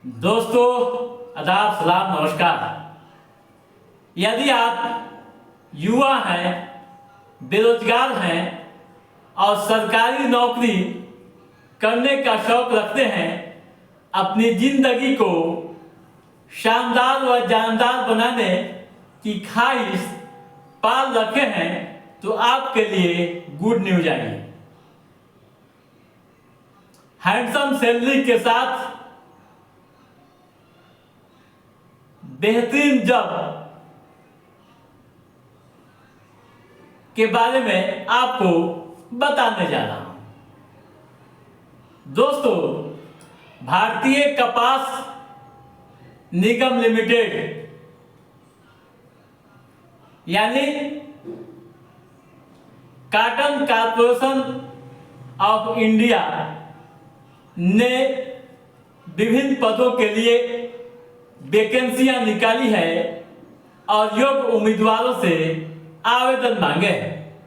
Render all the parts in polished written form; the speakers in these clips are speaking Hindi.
दोस्तों, आदाब, सलाम, नमस्कार। यदि आप युवा हैं, बेरोजगार हैं और सरकारी नौकरी करने का शौक रखते हैं, अपनी जिंदगी को शानदार व जानदार बनाने की ख्वाहिश पाल रखे हैं, तो आपके लिए गुड न्यूज आई है। हैंडसम सैलरी के साथ बेहतरीन जॉब के बारे में आपको बताने जा रहा हूं। दोस्तों, भारतीय कपास निगम लिमिटेड यानी कॉटन कॉर्पोरेशन ऑफ इंडिया ने विभिन्न पदों के लिए वैकेंसियां निकाली है और योग्य उम्मीदवारों से आवेदन मांगे हैं।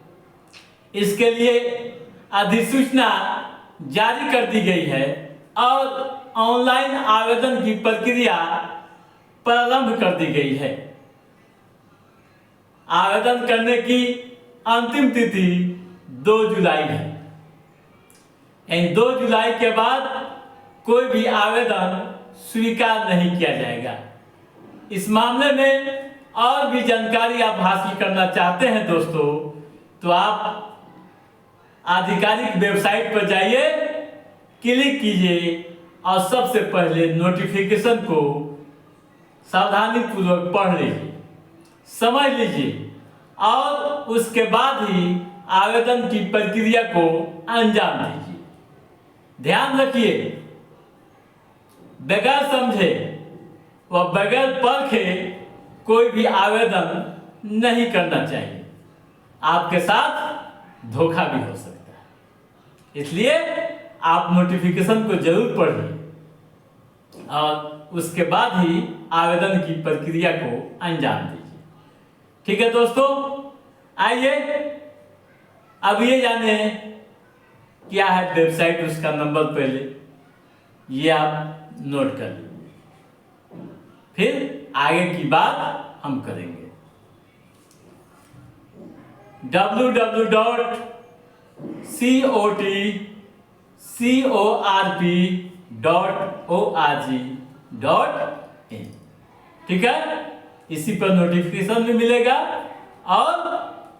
इसके लिए अधिसूचना जारी कर दी गई है और ऑनलाइन आवेदन की प्रक्रिया प्रारंभ कर दी गई है। आवेदन करने की अंतिम तिथि 2 जुलाई है। इन 2 जुलाई के बाद कोई भी आवेदन स्वीकार नहीं किया जाएगा। इस मामले में और भी जानकारी आप हासिल करना चाहते हैं दोस्तों, तो आप आधिकारिक वेबसाइट पर जाइए, क्लिक कीजिए और सबसे पहले नोटिफिकेशन को सावधानी पूर्वक पढ़ लीजिए, समझ लीजिए और उसके बाद ही आवेदन की प्रक्रिया को अंजाम दीजिए। ध्यान रखिए, बगैर समझे व बगैर परखे कोई भी आवेदन नहीं करना चाहिए। आपके साथ धोखा भी हो सकता है, इसलिए आप नोटिफिकेशन को जरूर पढ़िए और उसके बाद ही आवेदन की प्रक्रिया को अंजाम दीजिए। ठीक है दोस्तों, आइए अब ये जाने क्या है वेबसाइट, उसका नंबर पहले ये आप नोट कर लीजिए, फिर आगे की बात हम करेंगे। www.corp.org.in, ठीक है। इसी पर नोटिफिकेशन भी मिलेगा और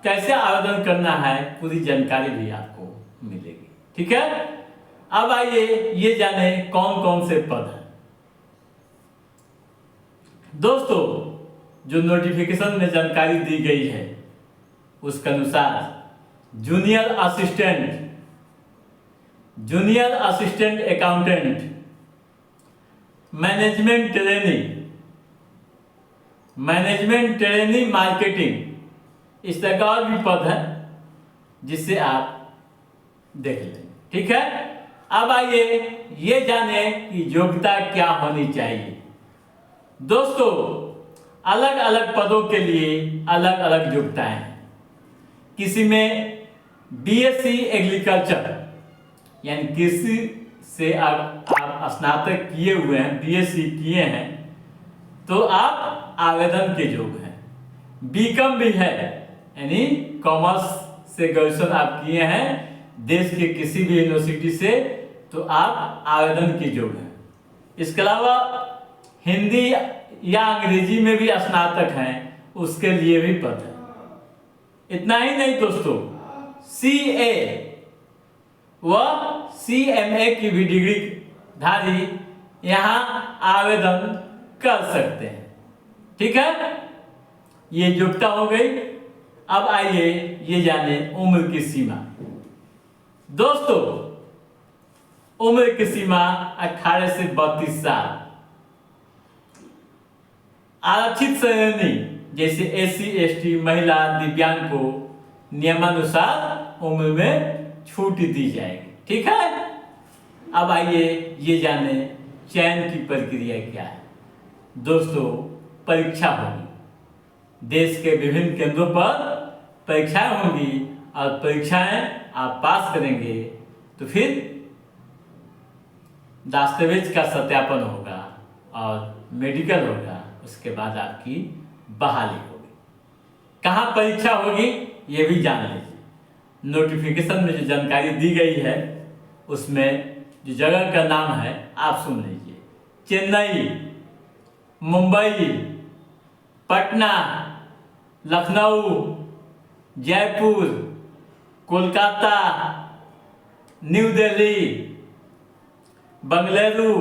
कैसे आवेदन करना है पूरी जानकारी भी आपको मिलेगी। ठीक है, अब आइए ये जाने कौन कौन से पद हैं। दोस्तों, जो नोटिफिकेशन में जानकारी दी गई है उसके अनुसार junior assistant accountant, management trainee marketing, इस तरह का और भी पद है जिससे आप देख लें। ठीक है, अब आइए ये जाने कि योग्यता क्या होनी चाहिए। दोस्तों, अलग अलग पदों के लिए अलग अलग योग्यताएं हैं। किसी में बीएससी एग्रीकल्चर यानी कृषि से आप स्नातक किए हुए हैं, बीएससी किए हैं, तो आप आवेदन के योग्य हैं। बीकॉम भी है यानी कॉमर्स से ग्रेजुएशन आप किए हैं देश के किसी भी यूनिवर्सिटी से, तो आप आवेदन के योग्य हैं। इसके अलावा हिंदी या अंग्रेजी में भी स्नातक हैं, उसके लिए भी पद है। इतना ही नहीं दोस्तों, सीए व सीएमए की भी डिग्री धारी यहाँ आवेदन कर सकते हैं। ठीक है, ये योग्यता हो गई। अब आइए ये जाने उम्र की सीमा। दोस्तों, उम्र की सीमा 18 से 32 साल। आरक्षित श्रेणी जैसे एससी, एसटी, महिला, दिव्यांग को नियमानुसार उम्र में छूट दी जाएगी। ठीक है, अब आइए ये जाने चयन की प्रक्रिया क्या है। दोस्तों, परीक्षा होगी, देश के विभिन्न केंद्रों पर परीक्षाएं होंगी और परीक्षाएं आप पास करेंगे तो फिर दस्तावेज का सत्यापन होगा और मेडिकल होगा, उसके बाद आपकी बहाली होगी। कहाँ परीक्षा होगी ये भी जान लीजिए। नोटिफिकेशन में जो जानकारी दी गई है उसमें जो जगह का नाम है आप सुन लीजिए। चेन्नई, मुंबई, पटना, लखनऊ, जयपुर, कोलकाता, न्यू दिल्ली, बेंगलुरु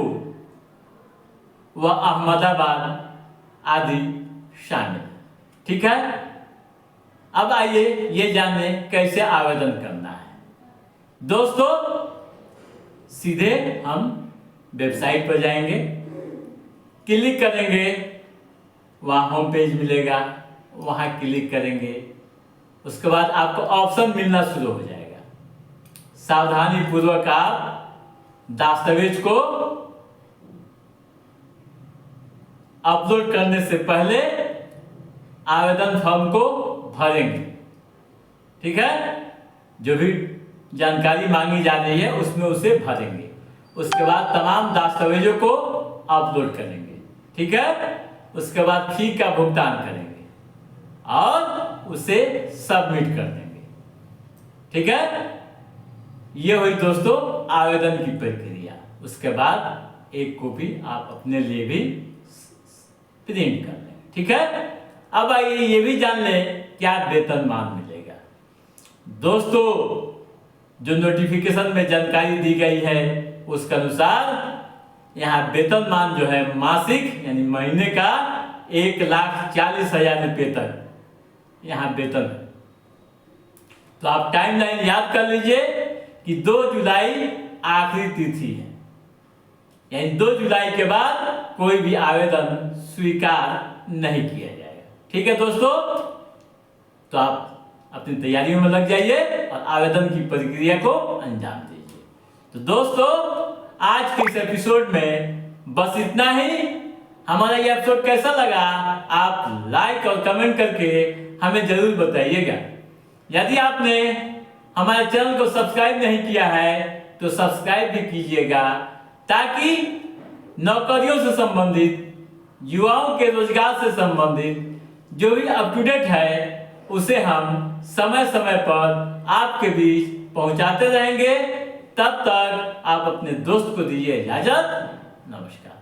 व अहमदाबाद आदि शामिल। ठीक है, अब आइए ये जाने कैसे आवेदन करना है। दोस्तों सीधे हम वेबसाइट पर जाएंगे, क्लिक करेंगे, वहाँ होम पेज मिलेगा, वहाँ क्लिक करेंगे। उसके बाद आपको ऑप्शन मिलना शुरू हो जाएगा। सावधानी पूर्वक आप दस्तावेज को अपलोड करने से पहले आवेदन फॉर्म को भरेंगे। ठीक है, जो भी जानकारी मांगी जा रही है उसमें उसे भरेंगे। उसके बाद तमाम दस्तावेजों को अपलोड करेंगे। ठीक है, उसके बाद फी का भुगतान करेंगे और उसे सबमिट कर देंगे। ठीक है, ये हुई दोस्तों आवेदन की प्रक्रिया। उसके बाद एक कॉपी आप अपने लिए भी प्रिंट कर लें। ठीक है, अब आइए ये भी जान लें क्या वेतनमान मिलेगा। दोस्तों जो नोटिफिकेशन में जानकारी दी गई है उसके अनुसार यहाँ वेतनमान जो है मासिक यानी महीने का 1,40,000 रुपये तक यहाँ वेतन है। तो आप टाइमलाइन याद कर लीजिए कि 2 जुलाई आखिरी तिथि है, यानी 2 जुलाई के बाद कोई भी आवेदन स्वीकार नहीं किया जाएगा। ठीक है दोस्तों, तो आप अपनी तैयारियों में लग जाइए और आवेदन की प्रक्रिया को अंजाम दीजिए। तो दोस्तों आज के इस एपिसोड में बस इतना ही। हमारा ये एपिसोड कैसा लगा आप लाइक और कमेंट करके हमें जरूर बताइएगा। यदि आपने हमारे चैनल को सब्सक्राइब नहीं किया है तो सब्सक्राइब भी कीजिएगा, ताकि नौकरियों से संबंधित, युवाओं के रोजगार से संबंधित जो भी अप टू डेट है उसे हम समय समय पर आपके बीच पहुंचाते रहेंगे। तब तक आप अपने दोस्त को दीजिए इजाजत। नमस्कार।